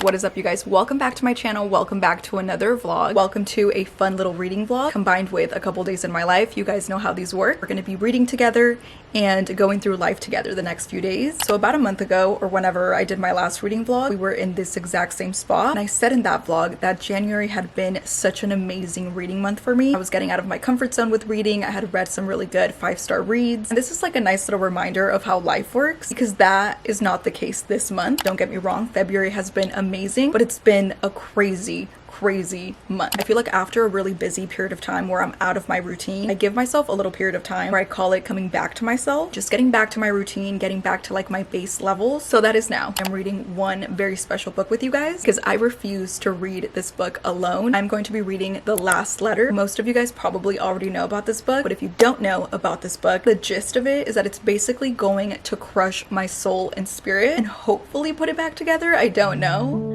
What is up, you guys? Welcome back to my channel. Welcome back to another vlog. Welcome to a fun little reading vlog combined with a couple days in my life. You guys know how these work. We're going to be reading together and going through life together the next few days. So about a month ago, or whenever I did my last reading vlog, we were in this exact same spot. And I said in that vlog that January had been such an amazing reading month for me. I was getting out of my comfort zone with reading. I had read some really good 5-star reads. And this is like a nice little reminder of how life works, because that is not the case this month. Don't get me wrong, February has been amazing, but it's been a crazy month. I feel like after a really busy period of time where I'm out of my routine, I give myself a little period of time where I call it coming back to myself, just getting back to my routine, getting back to like my base levels. So that is now. I'm reading one very special book with you guys because I refuse to read this book alone. I'm going to be reading The Last Letter. Most of you guys probably already know about this book, but if you don't know about this book, the gist of it is that it's basically going to crush my soul and spirit and hopefully put it back together. I don't know.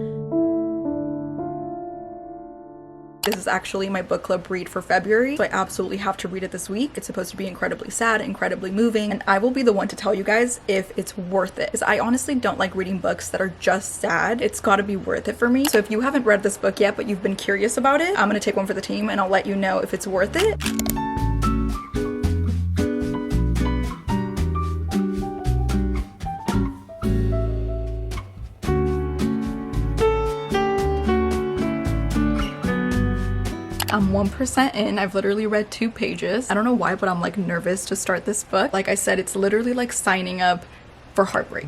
This is actually my book club read for February, so I absolutely have to read it this week. It's supposed to be incredibly sad, incredibly moving, and I will be the one to tell you guys if it's worth it. Because I honestly don't like reading books that are just sad. It's got to be worth it for me. So if you haven't read this book yet, but you've been curious about it, I'm going to take one for the team and I'll let you know if it's worth it. I'm 1% in. I've literally read 2 pages. I don't know why, but I'm like nervous to start this book. Like I said, it's literally like signing up for heartbreak.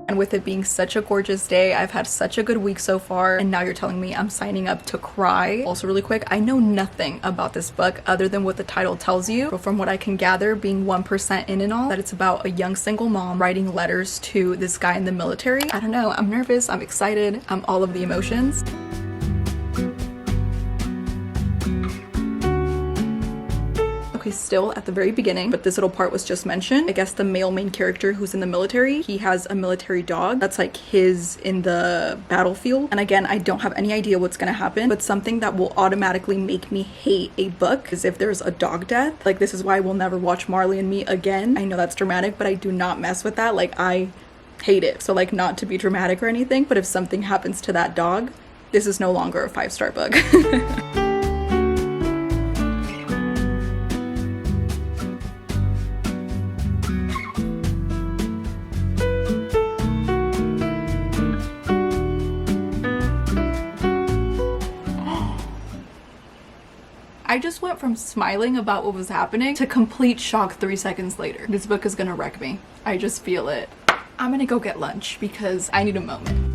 And with it being such a gorgeous day, I've had such a good week so far, and now you're telling me I'm signing up to cry. Also really quick, I know nothing about this book other than what the title tells you. But from what I can gather, being 1% in and all, that it's about a young single mom writing letters to this guy in the military. I don't know, I'm nervous, I'm excited, I'm all of the emotions. Still at the very beginning, but this little part was just mentioned. I guess the male main character who's in the military, he has a military dog that's like his in the battlefield. And again, I don't have any idea what's gonna happen, but something that will automatically make me hate a book is if there's a dog death. Like, this is why I will never watch Marley and Me again. I know that's dramatic, but I do not mess with that. Like, I hate it. So like, not to be dramatic or anything, but if something happens to that dog, this is no longer a 5-star book. I just went from smiling about what was happening to complete shock 3 seconds later. This book is gonna wreck me. I just feel it. I'm gonna go get lunch because I need a moment.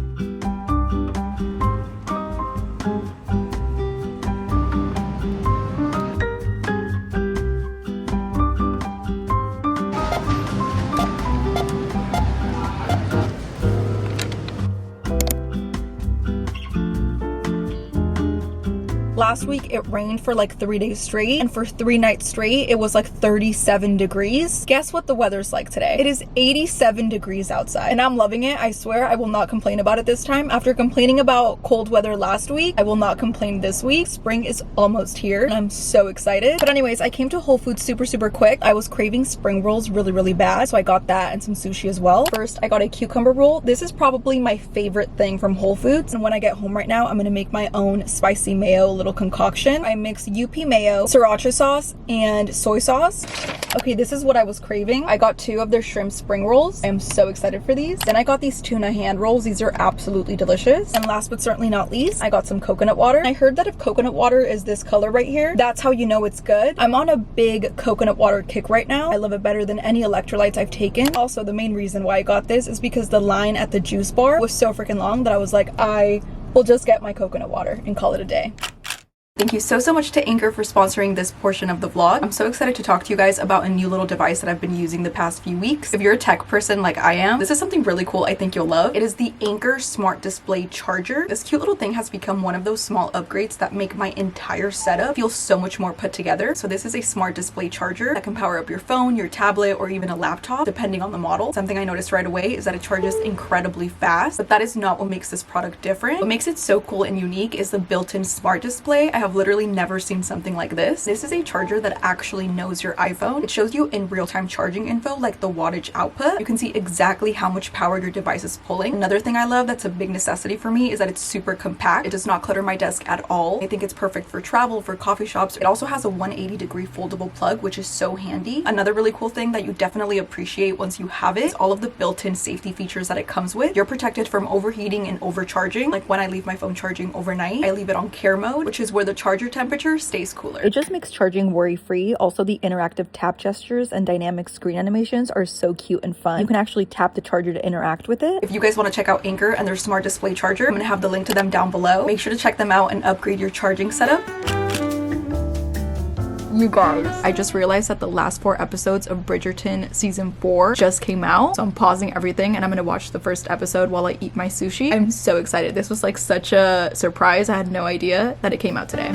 Last week it rained for like 3 days straight, and for 3 nights straight it was like 37 degrees. Guess what the weather's like today? It is 87 degrees outside, and I'm loving it. I swear I will not complain about it this time. After complaining about cold weather last week, I will not complain this week. Spring is almost here and I'm so excited. But anyways, I came to Whole Foods super quick. I was craving spring rolls really bad, so I got that and some sushi as well. First, I got a cucumber roll. This is probably my favorite thing from Whole Foods, and when I get home right now, I'm gonna make my own spicy mayo little concoction. I mix UP mayo, sriracha sauce, and soy sauce. Okay, this is what I was craving. I got 2 of their shrimp spring rolls. I am so excited for these. Then I got these tuna hand rolls. These are absolutely delicious. And last but certainly not least, I got some coconut water. I heard that if coconut water is this color right here, that's how you know it's good. I'm on a big coconut water kick right now. I love it better than any electrolytes I've taken. Also, the main reason why I got this is because the line at the juice bar was so freaking long that I was like, I will just get my coconut water and call it a day. Thank you so much to Anchor for sponsoring this portion of the vlog. I'm so excited to talk to you guys about a new little device that I've been using the past few weeks. If you're a tech person like I am, this is something really cool I think you'll love. It is the Anchor Smart Display Charger. This cute little thing has become one of those small upgrades that make my entire setup feel so much more put together. So this is a smart display charger that can power up your phone, your tablet, or even a laptop, depending on the model. Something I noticed right away is that it charges incredibly fast, but that is not what makes this product different. What makes it so cool and unique is the built-in smart display. I have have literally never seen something like this. This is a charger that actually knows your iPhone. It shows you in real-time charging info, like the wattage output. You can see exactly how much power your device is pulling. Another thing I love that's a big necessity for me is that it's super compact. It does not clutter my desk at all. I think it's perfect for travel, for coffee shops. It also has a 180-degree foldable plug, which is so handy. Another really cool thing that you definitely appreciate once you have it is all of the built-in safety features that it comes with. You're protected from overheating and overcharging. Like when I leave my phone charging overnight, I leave it on care mode, which is where the charger temperature stays cooler. It just makes charging worry-free. Also, the interactive tap gestures and dynamic screen animations are so cute and fun. You can actually tap the charger to interact with it. If you guys want to check out Anchor and their smart display charger, I'm gonna have the link to them down below. Make sure to check them out and upgrade your charging setup. You guys, I just realized that the last 4 episodes of Bridgerton season 4 just came out, so I'm pausing everything and I'm gonna watch the first episode while I eat my sushi. I'm so excited. This was like such a surprise. I had no idea that it came out today.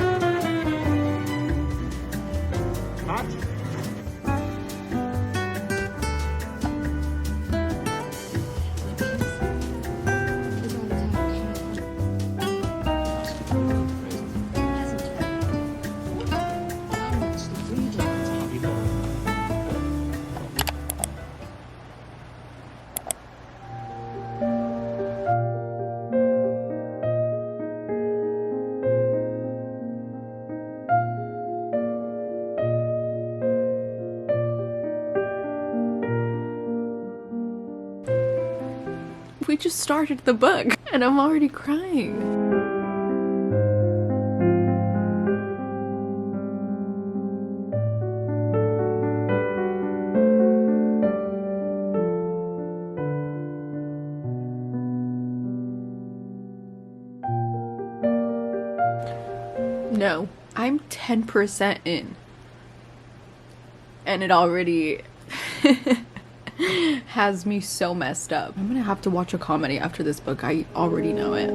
We just started the book and I'm already crying. No, I'm 10% in. And it already has me so messed up. I'm gonna have to watch a comedy after this book. I already know it.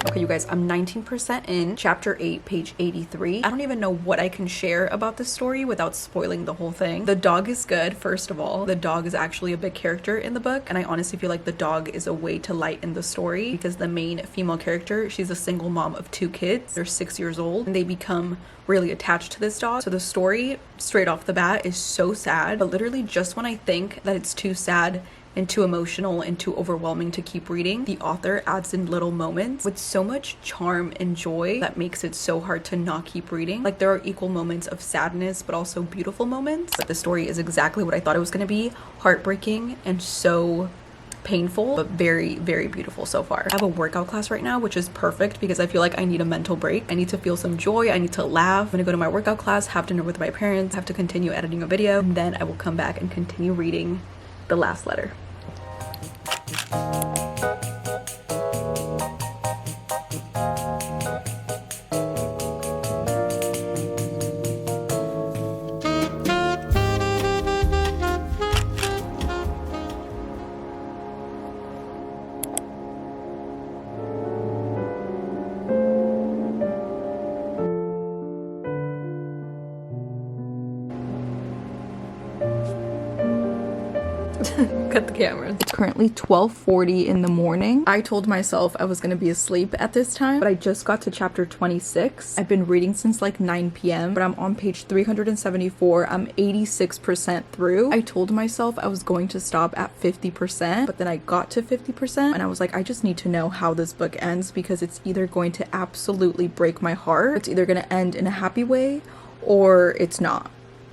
Okay, you guys, I'm 19% in chapter 8, page 83. I don't even know what I can share about this story without spoiling the whole thing. The dog is good, first of all. The dog is actually a big character in the book, and I honestly feel like the dog is a way to lighten the story because the main female character, she's a single mom of 2 kids. They're 6 years old, and they become really attached to this dog. So the story, straight off the bat, is so sad, but literally just when I think that it's too sad and too emotional and too overwhelming to keep reading, the author adds in little moments with so much charm and joy that makes it so hard to not keep reading. Like, there are equal moments of sadness but also beautiful moments, but the story is exactly what I thought it was going to be: heartbreaking and so painful, but very, very beautiful so far. I have a workout class right now, which is perfect because I feel like I need a mental break. I need to feel some joy. I need to laugh. I'm gonna go to my workout class, have dinner with my parents, have to continue editing a video, and then I will come back and continue reading the last letter. Cut the camera. It's currently 12:40 in the morning. I told myself I was gonna be asleep at this time, but I just got to chapter 26. I've been reading since like 9 p.m., but I'm on page 374. I'm 86% through. I told myself I was going to stop at 50%, but then I got to 50% and I was like, I just need to know how this book ends because it's either going to absolutely break my heart, it's either gonna end in a happy way, or it's not.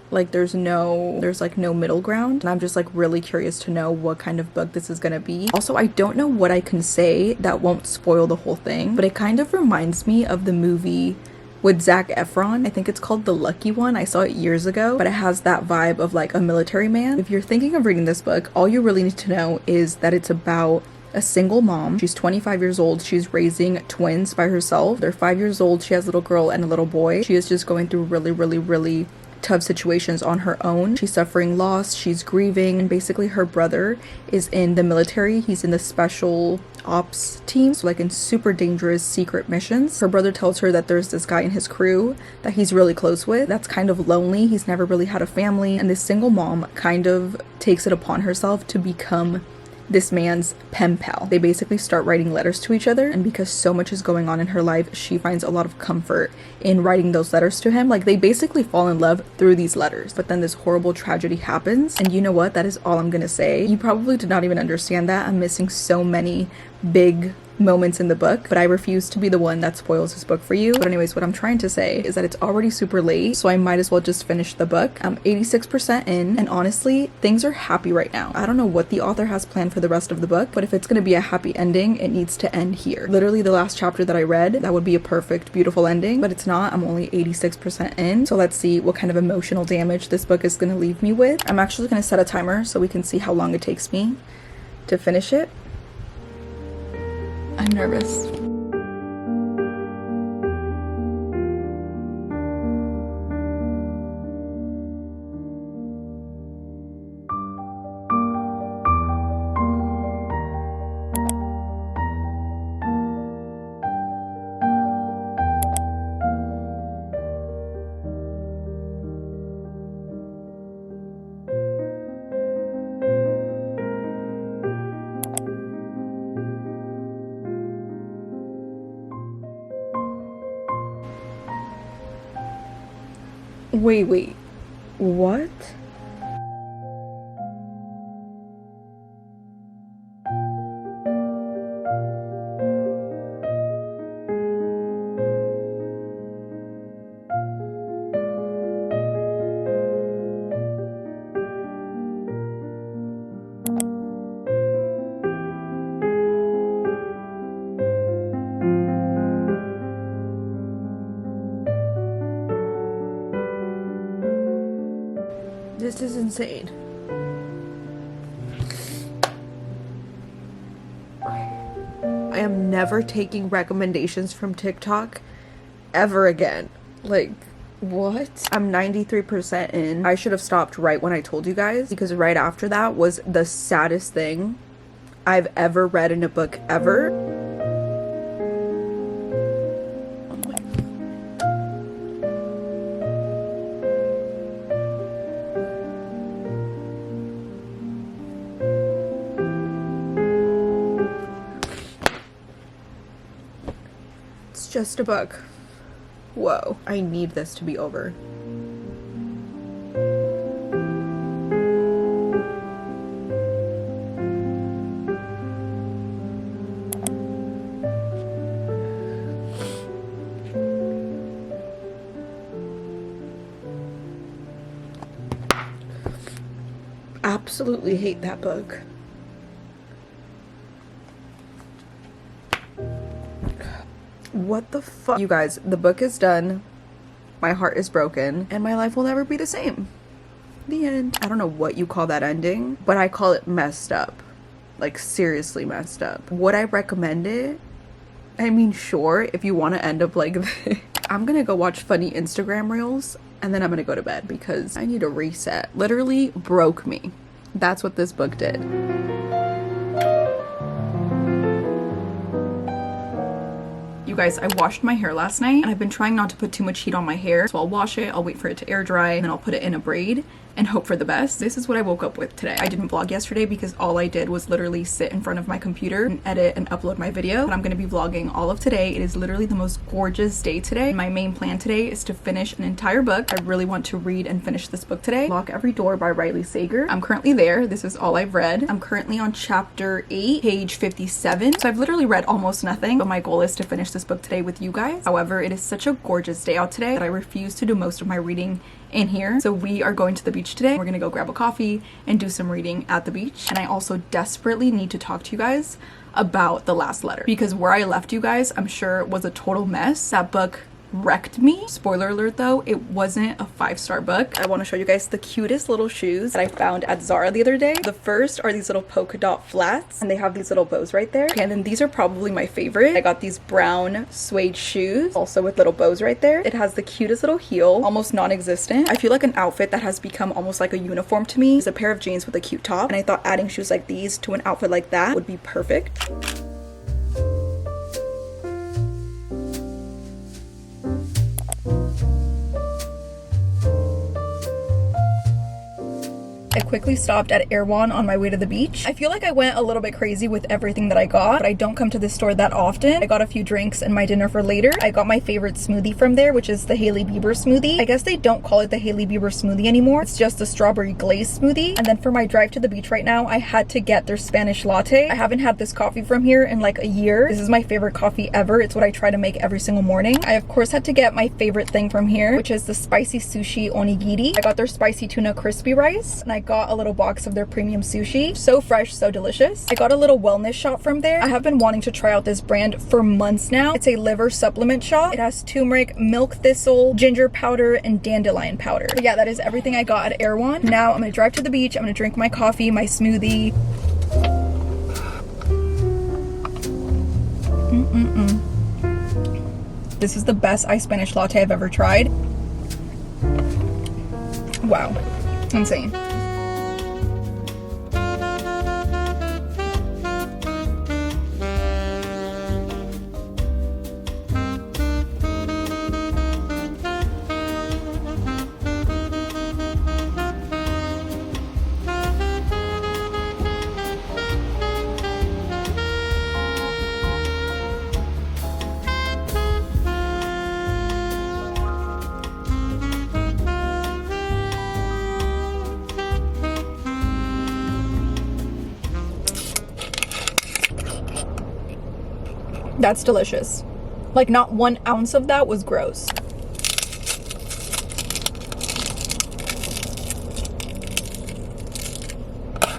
Like, there's like no middle ground, and I'm just like really curious to know what kind of book this is gonna be. Also, I don't know what I can say that won't spoil the whole thing, but it kind of reminds me of the movie with Zac Efron. I think it's called The Lucky One. I saw it years ago, but it has that vibe of like a military man. If you're thinking of reading this book, all you really need to know is that it's about a single mom. She's 25 years old. She's raising twins by herself. They're 5 years old. She has a little girl and a little boy. She is just going through really tough situations on her own. She's suffering loss, she's grieving, and basically her brother is in the military. He's in the special ops team, so like in super dangerous secret missions. Her brother tells her that there's this guy in his crew that he's really close with that's kind of lonely. He's never really had a family, and this single mom kind of takes it upon herself to become this man's pen pal. They basically start writing letters to each other, and because so much is going on in her life, she finds a lot of comfort in writing those letters to him. Like, they basically fall in love through these letters. But then this horrible tragedy happens, and you know what? That is all I'm gonna say. You probably did not even understand that. I'm missing so many big moments in the book, but I refuse to be the one that spoils this book for you. But anyways, what I'm trying to say is that it's already super late, so I might as well just finish the book. I'm 86% in, and honestly, things are happy right now. I don't know what the author has planned for the rest of the book, but if it's gonna be a happy ending, it needs to end here. Literally the last chapter that I read, that would be a perfect, beautiful ending, but it's not. I'm only 86% in, so let's see what kind of emotional damage this book is gonna leave me with. I'm actually gonna set a timer so we can see how long it takes me to finish it. I'm nervous. Wait, what? This is insane. I am never taking recommendations from TikTok ever again. Like, what? I'm 93% in. I should have stopped right when I told you guys, because right after that was the saddest thing I've ever read in a book ever. It's just a book. Whoa, I need this to be over. Absolutely hate that book. What the fuck? You guys, the book is done. My heart is broken, and my life will never be the same. The end. I don't know what you call that ending, but I call it messed up. Like, seriously messed up. Would I recommend it? I mean, sure, if you want to end up like this. I'm gonna go watch funny Instagram reels, and then I'm gonna go to bed because I need a reset. Literally broke me. That's what this book did. You guys, I washed my hair last night, and I've been trying not to put too much heat on my hair. So I'll wash it, I'll wait for it to air dry, and then I'll put it in a braid and hope for the best. This is what I woke up with today. I didn't vlog yesterday because all I did was literally sit in front of my computer and edit and upload my video. But I'm gonna be vlogging all of today. It is literally the most gorgeous day today. My main plan today is to finish an entire book. I really want to read and finish this book today. Lock Every Door by Riley Sager. I'm currently there. This is all I've read. I'm currently on chapter 8, page 57. So I've literally read almost nothing, but my goal is to finish this book today with you guys. However, it is such a gorgeous day out today that I refuse to do most of my reading in here. So we are going to the beach today. We're gonna go grab a coffee and do some reading at the beach. And I also desperately need to talk to you guys about the last letter, because where I left you guys, I'm sure was a total mess. That book wrecked me. Spoiler alert though, it wasn't a 5-star book. I want to show you guys the cutest little shoes that I found at Zara the other day. The first are these little polka dot flats, and they have these little bows right there. Okay, and then these are probably my favorite. I got these brown suede shoes, also with little bows right there. It has the cutest little heel, almost non-existent. I feel like an outfit that has become almost like a uniform to me is a pair of jeans with a cute top, and I thought adding shoes like these to an outfit like that would be perfect. I quickly stopped at Erewhon on my way to the beach. I feel like I went a little bit crazy with everything that I got, but I don't come to this store that often. I got a few drinks and my dinner for later. I got my favorite smoothie from there, which is the Hailey Bieber smoothie. I guess they don't call it the Hailey Bieber smoothie anymore. It's just a strawberry glaze smoothie. And then for my drive to the beach right now, I had to get their Spanish latte. I haven't had this coffee from here in like a year. This is my favorite coffee ever. It's what I try to make every single morning. I of course had to get my favorite thing from here, which is the spicy sushi onigiri. I got their spicy tuna crispy rice, and I got a little box of their premium sushi. So fresh, so delicious. I got a little wellness shot from there. I have been wanting to try out this brand for months now. It's a liver supplement shot. It has turmeric, milk thistle, ginger powder, and dandelion powder. But yeah, that is everything I got at Erewhon. Now I'm gonna drive to the beach. I'm gonna drink my coffee, my smoothie. This is the best iced Spanish latte I've ever tried. Wow, insane. That's delicious. Like not 1 ounce of that was gross.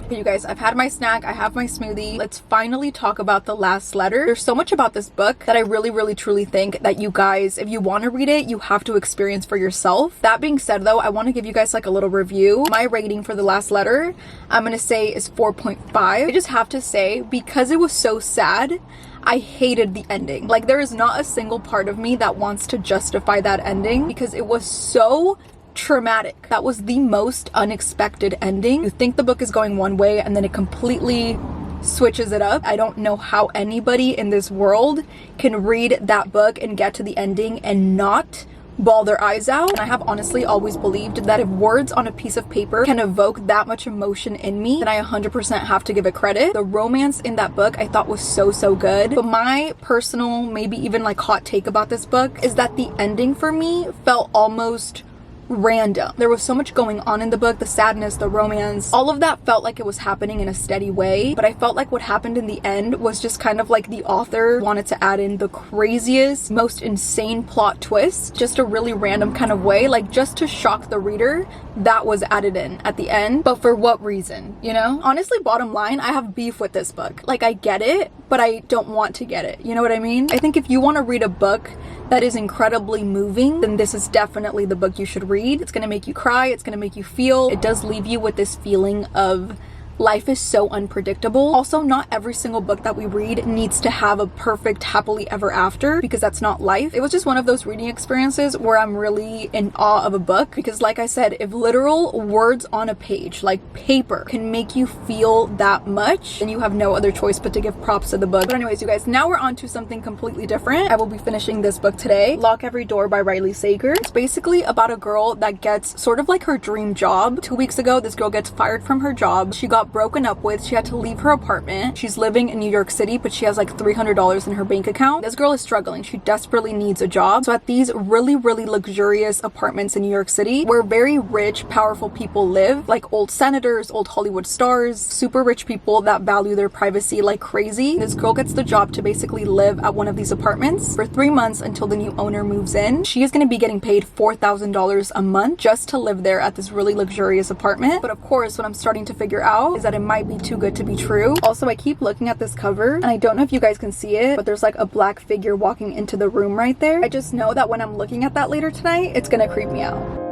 Okay, you guys, I've had my snack, I have my smoothie. Let's finally talk about The Last Letter. There's so much about this book that I really truly think that you guys, if you want to read it, you have to experience for yourself. That being said though, I want to give you guys like a little review. My rating for The Last Letter, I'm gonna say is 4.5. I just have to say, because it was so sad, I hated the ending. Like there is not a single part of me that wants to justify that ending because it was so traumatic. That was the most unexpected ending. You think the book is going one way and then it completely switches it up. I don't know how anybody in this world can read that book and get to the ending and not bawl their eyes out. And I have honestly always believed that if words on a piece of paper can evoke that much emotion in me, then I 100% have to give it credit. The romance in that book I thought was so good. But my personal, maybe even like hot take about this book is that the ending for me felt almost random. There was so much going on in the book, the sadness, the romance, all of that felt like it was happening in a steady way, but I felt like what happened in the end was just kind of like the author wanted to add in the craziest, most insane plot twist, just a really random kind of way, like just to shock the reader. That was added in at the end, but for what reason, you know? Honestly, bottom line, I have beef with this book. Like I get it, but I don't want to get it. You know what I mean? I think if you want to read a book that is incredibly moving, then this is definitely the book you should read. It's gonna make you cry, it's gonna make you feel. It does leave you with this feeling of life is so unpredictable. Also, not every single book that we read needs to have a perfect happily ever after, because that's not life. It was just one of those reading experiences where I'm really in awe of a book, because like I said, if literal words on a page, like paper, can make you feel that much, then you have no other choice but to give props to the book. But anyways, you guys, now we're on to something completely different. I will be finishing this book today, Lock Every Door by Riley Sager. It's basically about a girl that gets sort of like her dream job. 2 weeks ago, this girl gets fired from her job. She got broken up with. She had to leave her apartment. She's living in New York City, but she has like $300 in her bank account. This girl is struggling. She desperately needs a job. So at these really luxurious apartments in New York City, where very rich, powerful people live, like old senators, old Hollywood stars, super rich people that value their privacy like crazy, this girl gets the job to basically live at one of these apartments for 3 months until the new owner moves in. She is going to be getting paid $4,000 a month just to live there at this really luxurious apartment. But of course, what I'm starting to figure out is that it might be too good to be true. Also, I keep looking at this cover and I don't know if you guys can see it, but there's like a black figure walking into the room right there. I just know that when I'm looking at that later tonight, it's gonna creep me out.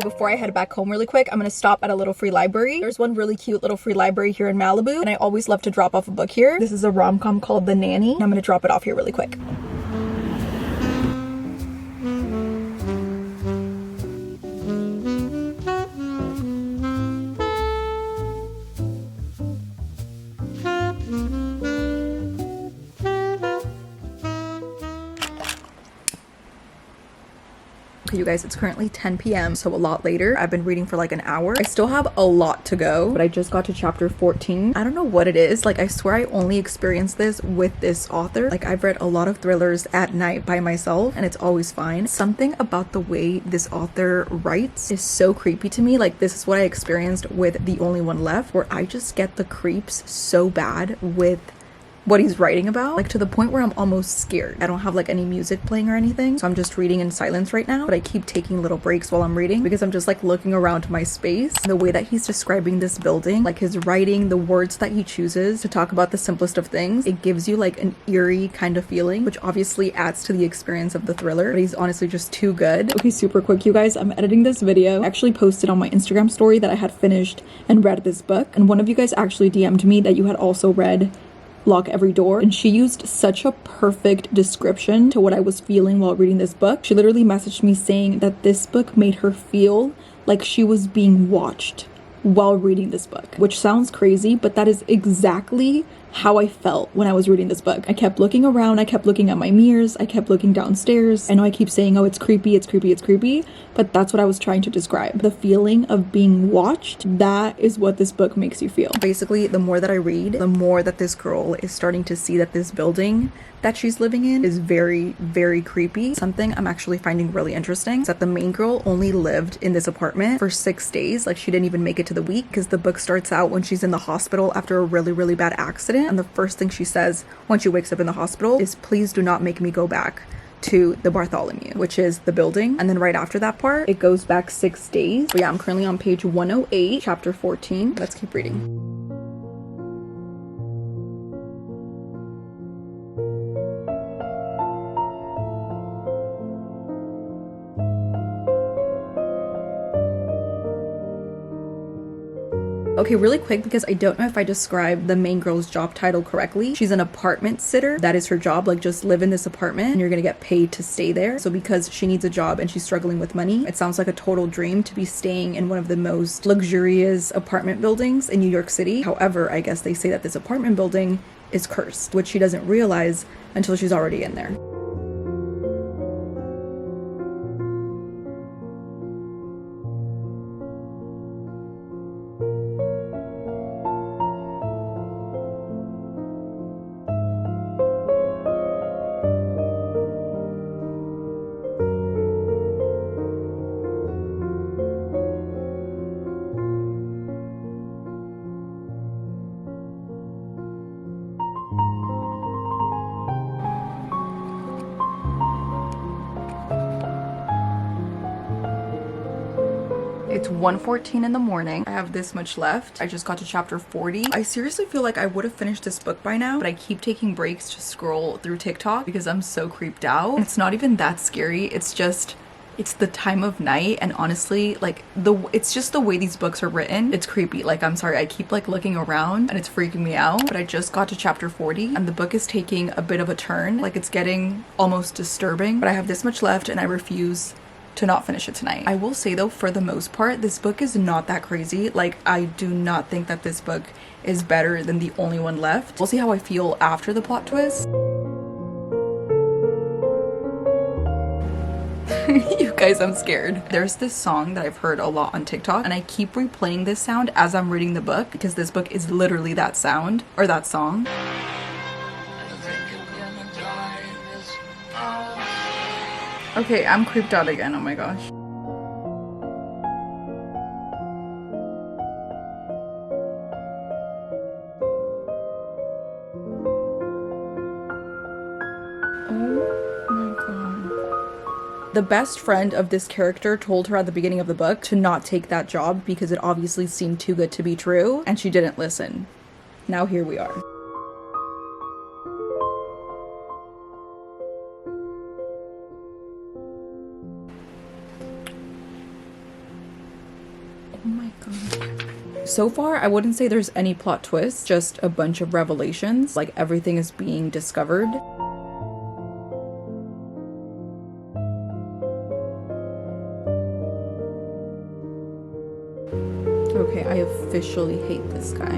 Before I head back home really quick, I'm gonna stop at a little free library. There's one really cute little free library here in Malibu, and I always love to drop off a book here. This is a rom-com called The Nanny, and I'm gonna drop it off here really quick. Okay, you guys, it's currently 10 p.m, so a lot later. I've been reading for like an hour. I still have a lot to go, but I just got to chapter 14. I don't know what it is. Like, I swear I only experienced this with this author. Like, I've read a lot of thrillers at night by myself, and it's always fine. Something about the way this author writes is so creepy to me. Like, this is what I experienced with The Only One Left, where I just get the creeps so bad with what he's writing about, like to the point where I'm almost scared. I don't have like any music playing or anything, so I'm just reading in silence right now, but I keep taking little breaks while I'm reading because I'm just like looking around my space. The way that he's describing this building, like his writing, the words that he chooses to talk about the simplest of things, it gives you like an eerie kind of feeling, which obviously adds to the experience of the thriller, but he's honestly just too good. Okay, super quick, you guys, I'm editing this video. I actually posted on my Instagram story that I had finished and read this book, and one of you guys actually DM'd me that you had also read Lock Every Door, and she used such a perfect description to what I was feeling while reading this book. She literally messaged me saying that this book made her feel like she was being watched while reading this book, which sounds crazy, but that is exactly how I felt when I was reading this book. I kept looking around, I kept looking at my mirrors, I kept looking downstairs. I know I keep saying, oh, it's creepy, it's creepy, it's creepy, but that's what I was trying to describe. The feeling of being watched, that is what this book makes you feel. Basically, the more that I read, the more that this girl is starting to see that this building that she's living in is very, very creepy. Something I'm actually finding really interesting is that the main girl only lived in this apartment for 6 days. Like, she didn't even make it to the week, because the book starts out when she's in the hospital after a really, really bad accident, and the first thing she says when she wakes up in the hospital is, please do not make me go back to the Bartholomew, which is the building. And then right after that part, it goes back 6 days. But yeah, I'm currently on page 108, chapter 14. Let's keep reading. Okay, really quick, because I don't know if I described the main girl's job title correctly. She's an apartment sitter. That is her job. Like, just live in this apartment and you're gonna get paid to stay there. So because she needs a job and she's struggling with money, it sounds like a total dream to be staying in one of the most luxurious apartment buildings in New York City. However, I guess they say that this apartment building is cursed, which she doesn't realize until she's already in there. It's 1:14 in the morning. I have this much left. I just got to chapter 40. I seriously feel like I would have finished this book by now, but I keep taking breaks to scroll through TikTok because I'm so creeped out. And it's not even that scary. It's just, it's the time of night, and honestly, like, it's just the way these books are written. It's creepy. Like, I'm sorry, I keep like looking around and it's freaking me out. But I just got to chapter 40 and the book is taking a bit of a turn. Like, it's getting almost disturbing, but I have this much left and I refuse to not finish it tonight. I will say though, for the most part, this book is not that crazy. Like, I do not think that this book is better than The Only One Left. We'll see how I feel after the plot twist. You guys, I'm scared. There's this song that I've heard a lot on TikTok, and I keep replaying this sound as I'm reading the book because this book is literally that sound or that song. Okay, I'm creeped out again. Oh my gosh. The best friend of this character told her at the beginning of the book to not take that job because it obviously seemed too good to be true, and she didn't listen. Now here we are. Oh my god. So far, I wouldn't say there's any plot twists, just a bunch of revelations, like everything is being discovered. Okay, I officially hate this guy.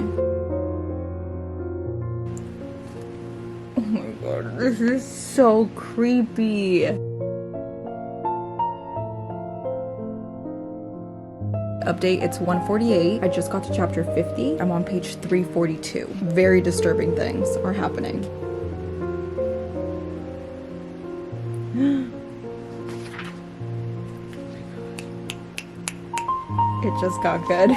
Oh my god, this is so creepy. Update, it's 1:48. I just got to chapter 50. I'm on page 342. Very disturbing things are happening. It just got good.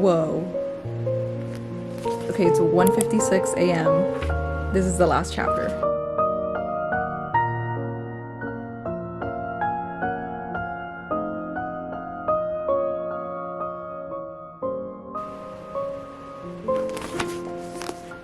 Whoa. Okay, it's 1:56 a.m. This is the last chapter.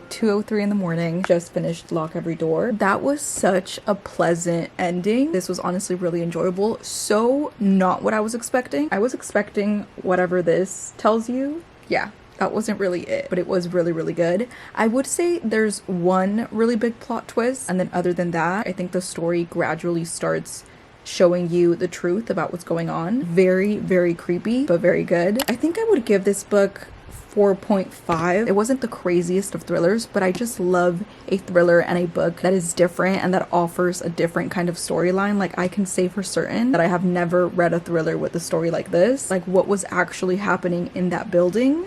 .2:03 in the morning. Just finished Lock Every Door. That was such a pleasant ending. This was honestly really enjoyable. So not what I was expecting. I was expecting whatever this tells you. Yeah, that wasn't really it, but it was really, really good. I would say there's one really big plot twist, and then other than that, I think the story gradually starts showing you the truth about what's going on. Very, very creepy, but very good. I think I would give this book 4.5. It wasn't the craziest of thrillers, but I just love a thriller and a book that is different and that offers a different kind of storyline. Like, I can say for certain that I have never read a thriller with a story like this. Like, what was actually happening in that building,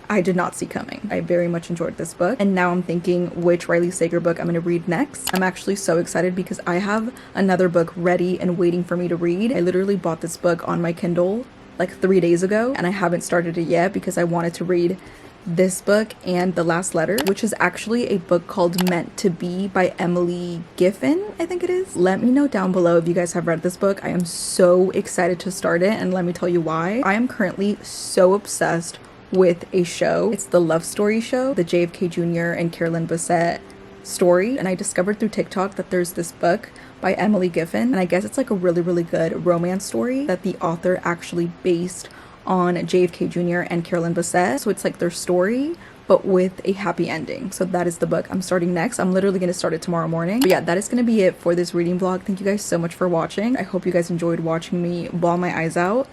I did not see coming. I very much enjoyed this book, and now I'm thinking which Riley Sager book I'm going to read next. I'm actually so excited because I have another book ready and waiting for me to read. I literally bought this book on my Kindle like 3 days ago, and I haven't started it yet because I wanted to read this book and The Last Letter, which is actually a book called Meant to Be by Emily Giffin, I think it is. Let me know down below if you guys have read this book. I am so excited to start it, and let me tell you why. I am currently so obsessed with a show. It's the Love Story show, the JFK Jr. and Carolyn Bessette story, and I discovered through TikTok that there's this book by Emily Giffin, and I guess it's like a really, really good romance story that the author actually based on JFK Jr. and Carolyn Bessette. So it's like their story, but with a happy ending. So that is the book I'm starting next. I'm literally going to start it tomorrow morning. But yeah, that is going to be it for this reading vlog. Thank you guys so much for watching. I hope you guys enjoyed watching me bawl my eyes out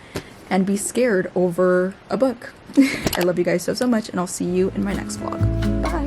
and be scared over a book. I love you guys so, so much, and I'll see you in my next vlog. Bye!